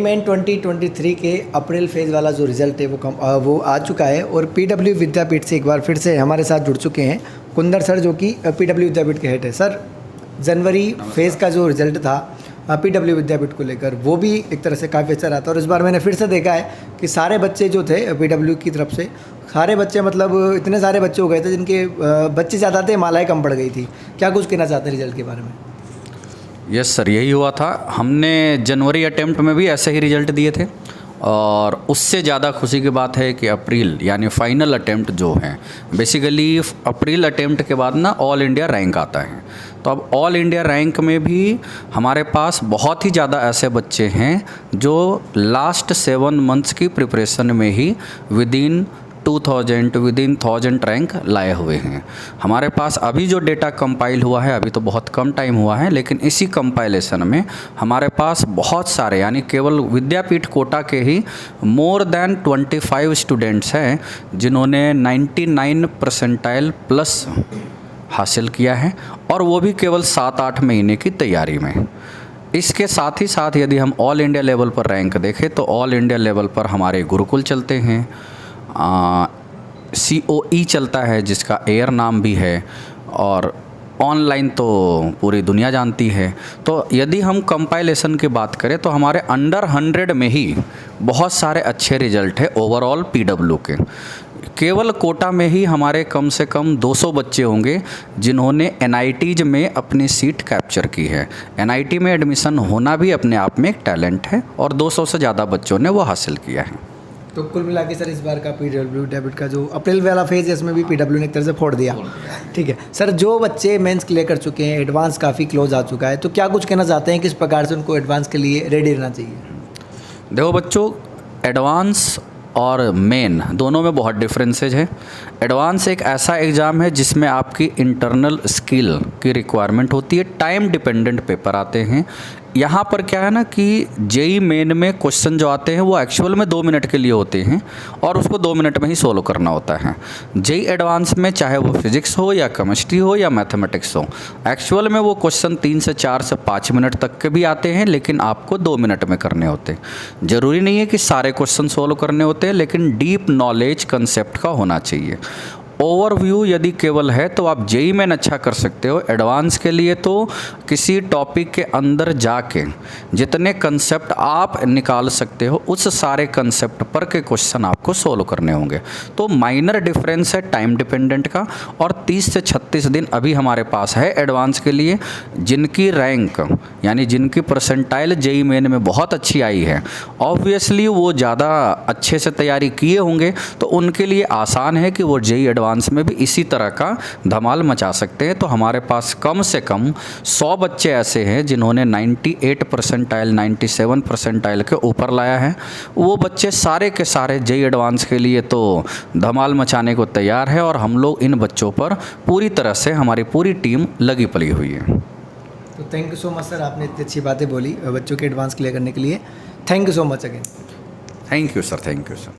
Main 2023 के अप्रैल phase वाला जो रिज़ल्ट है वो आ चुका है और पीडब्ल्यू विद्यापीठ से एक बार फिर से हमारे साथ जुड़ चुके हैं कुंदर सर, जो कि पीडब्ल्यू विद्यापीठ के हेड है। सर, जनवरी फेज़ का जो रिज़ल्ट था पीडब्ल्यू विद्यापीठ को लेकर, वो भी एक तरह से काफ़ी अच्छा रहा था और इस बार मैंने फिर से देखा है कि सारे बच्चे जो थे पीडब्ल्यू की तरफ से, सारे बच्चे मतलब इतने सारे बच्चे हो गए थे जिनके बच्चे ज़्यादा थे, मालाएँ कम पड़ गई थी। क्या कुछ कहना चाहते हैं रिज़ल्ट के बारे में? यस सर, यही हुआ था। हमने जनवरी अटेम्प्ट में भी ऐसे ही रिजल्ट दिए थे और उससे ज़्यादा खुशी की बात है कि अप्रैल यानी फाइनल अटेम्प्ट जो है, बेसिकली अप्रैल अटेम्प्ट के बाद ना ऑल इंडिया रैंक आता है। तो अब ऑल इंडिया रैंक में भी हमारे पास बहुत ही ज़्यादा ऐसे बच्चे हैं जो लास्ट 7 मंथ्स की प्रिपरेशन में ही विदिन 1000 रैंक लाए हुए हैं। हमारे पास अभी जो डेटा कंपाइल हुआ है, अभी तो बहुत कम टाइम हुआ है, लेकिन इसी कंपाइलेशन में हमारे पास बहुत सारे, यानी केवल विद्यापीठ कोटा के ही मोर देन 25 स्टूडेंट्स हैं जिन्होंने 99 परसेंटाइल प्लस हासिल किया है, और वो भी केवल 7-8 महीने की तैयारी में। इसके साथ ही साथ यदि हम ऑल इंडिया लेवल पर रैंक देखें तो ऑल इंडिया लेवल पर हमारे गुरुकुल चलते हैं, COE चलता है जिसका एयर नाम भी है, और ऑनलाइन तो पूरी दुनिया जानती है। तो यदि हम कंपाइलेशन की बात करें तो हमारे अंडर 100 में ही बहुत सारे अच्छे रिजल्ट है ओवरऑल पीडब्ल्यू के। केवल कोटा में ही हमारे कम से कम 200 बच्चे होंगे जिन्होंने NITs में अपनी सीट कैप्चर की है। NIT में एडमिशन होना भी अपने आप में एक टैलेंट है, और 200 से ज़्यादा बच्चों ने वो हासिल किया है। तो कुल मिला के सर, इस बार का पीडब्ल्यू विद्यापीठ का जो अप्रैल वाला फेज़ है, इसमें भी पीडब्ल्यू ने एक तरह से फोड़ दिया। ठीक है सर, जो बच्चे मेंस क्लियर कर चुके हैं, एडवांस काफ़ी क्लोज आ चुका है, तो क्या कुछ कहना चाहते हैं किस प्रकार से उनको एडवांस के लिए रेडी रहना चाहिए? देखो बच्चों, एडवांस और मेन दोनों में बहुत डिफरेंसेज है। एडवांस एक ऐसा एग्ज़ाम है जिसमें आपकी इंटरनल स्किल की रिक्वायरमेंट होती है, टाइम डिपेंडेंट पेपर आते हैं। यहाँ पर क्या है ना कि जेई मेन में क्वेश्चन जो आते हैं वो एक्चुअल में 2 मिनट के लिए होते हैं और उसको 2 मिनट में ही सोल्व करना होता है। जेई एडवांस में चाहे वो फिजिक्स हो या केमिस्ट्री हो या मैथमेटिक्स हो, एक्चुअल में वो क्वेश्चन 3 से 4 से 5 मिनट तक के भी आते हैं, लेकिन आपको 2 मिनट में करने होते हैं। ज़रूरी नहीं है कि सारे क्वेश्चन सोल्व करने होते हैं, लेकिन डीप नॉलेज कंसेप्ट का होना चाहिए। ओवरव्यू यदि केवल है तो आप जेई मेन अच्छा कर सकते हो। एडवांस के लिए तो किसी टॉपिक के अंदर जाके जितने कंसेप्ट आप निकाल सकते हो उस सारे कंसेप्ट पर के क्वेश्चन आपको सोल्व करने होंगे। तो माइनर डिफरेंस है टाइम डिपेंडेंट का, और 30 से 36 दिन अभी हमारे पास है एडवांस के लिए। जिनकी रैंक यानी जिनकी परसेंटाइल जेई मेन में बहुत अच्छी आई है, ऑब्वियसली वो ज़्यादा अच्छे से तैयारी किए होंगे, तो उनके लिए आसान है कि वो जेई एडवांस में भी इसी तरह का धमाल मचा सकते हैं। तो हमारे पास कम से कम 100 बच्चे ऐसे हैं जिन्होंने 98 परसेंटाइल 97 परसेंटाइल के ऊपर लाया है। वो बच्चे सारे के सारे जेई एडवांस के लिए तो धमाल मचाने को तैयार है, और हम लोग इन बच्चों पर पूरी तरह से हमारी पूरी टीम लगी पली हुई है। तो thank you so much sir, आपने इतनी अच्छी बातें बोली बच्चों के एडवांस क्लियर करने के लिए। Thank you so much again. Thank you sir, thank you sir.